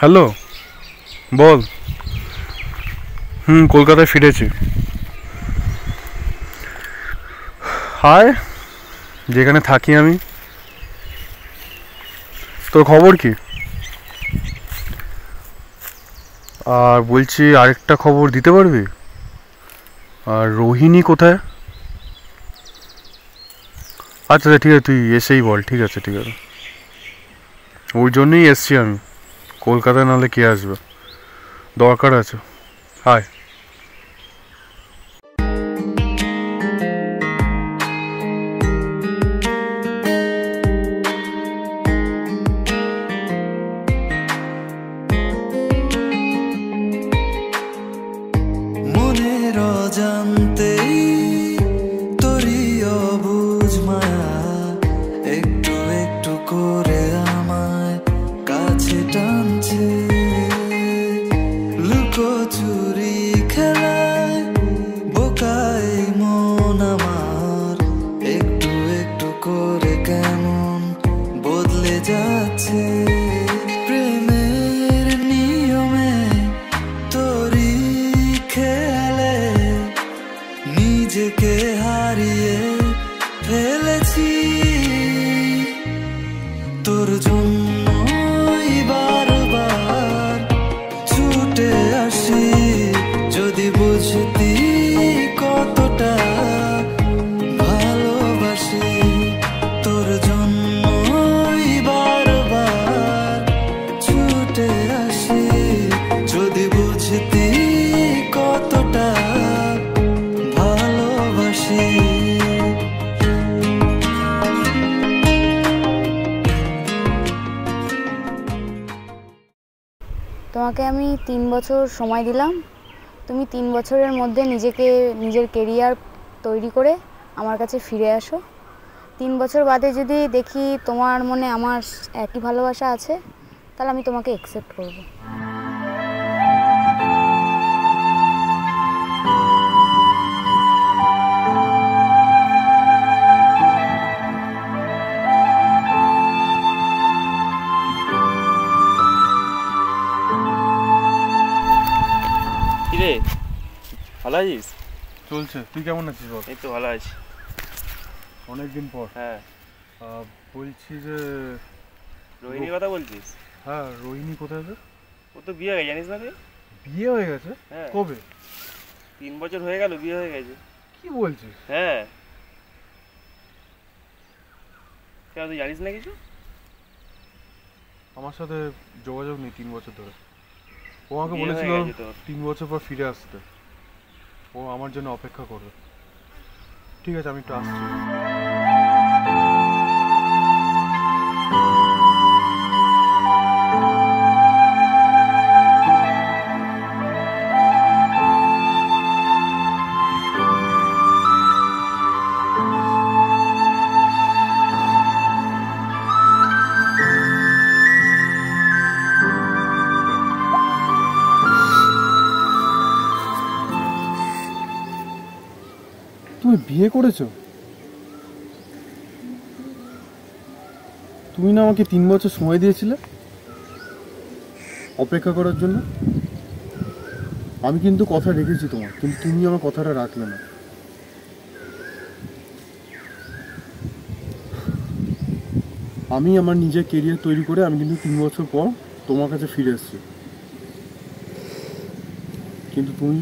Hello, বল। কলকাতায় ফিরেছি। হায়, যেখানে থাকি আমি। তোর খবর কি? আর বলছি, আরেকটা খবর দিতে পারবি? আর রোহিণী কোথায়? আচ্ছা ঠিক আছে, তুই এসেই বল। ঠিক আছে ঠিক আছে, ওই জন্যই এসছি আমি। কলকাতায় নাহলে কে আসবে, দরকার আছে। হায়। মনের অজান্তেই তোরই অবুঝ মায়া একটু একটু করে আমায় কাছে টানছে। লুকোচুরি খেলায় বোকাই মন আমার একটু একটু করে কেমন বদলে যাচ্ছে। প্রেমের নিয়মে তোরই খেলে নিজেকে হারিয়ে ফেলেছি। তোর জন্যই বারবার ছুটে আসি, যদি বুঝতি কতটা ভালোবাসি। তোর জন্যই বারবার ছুটে আসি, যদি বুঝতি কতটা ভালোবাসি। তোমাকে আমি 3 বছর সময় দিলাম। তুমি 3 বছরের মধ্যে নিজের কেরিয়ার তৈরি করে আমার কাছে ফিরে আসো। 3 বছর বাদে যদি দেখি তোমার মনে আমার একই ভালোবাসা আছে, তাহলে আমি তোমাকে অ্যাকসেপ্ট করব। কিরে, ভালো আছিস? চলছে, তুই কেমন আছিস বল? এই তো ভালো আছি। অনেকদিন পর। হ্যাঁ, বলছি যে, রোহিণীর কথা বলছিস? হ্যাঁ, রোহিণী কোথায় যে? ও তো বিয়ে হয়ে গেছে, জানিস না তুই? বিয়ে হয়ে গেছে? হ্যাঁ। কবে? 3 বছর হয়ে গেল, বিয়ে হয়ে গেছে। কি বলছিস? হ্যাঁ। কেন, তুই জানিস না কিছু? আমার সাথে যোগাযোগ নেই 3 বছর ধরে। ও আমাকে বিয়ে হয়ে বলেছিল গেছে তোর। 3 বছর পর ফিরে আসতে। ও আমার জন্য অপেক্ষা করবে। ঠিক আছে, আমি একটু আসছি। তুমি বিয়ে করেছো? তুমি না আমাকে 3 বছর সময় দিয়েছিলে অপেক্ষা করার জন্য? আমি কিন্তু কথা রেখেছি তোমার, কিন্তু তুমি আমার কথাটা রাখলে না। আমি আমার নিজের কেরিয়ার তৈরি করে আমি কিন্তু 3 বছর পর তোমার কাছে ফিরে এসেছি, কিন্তু তুমি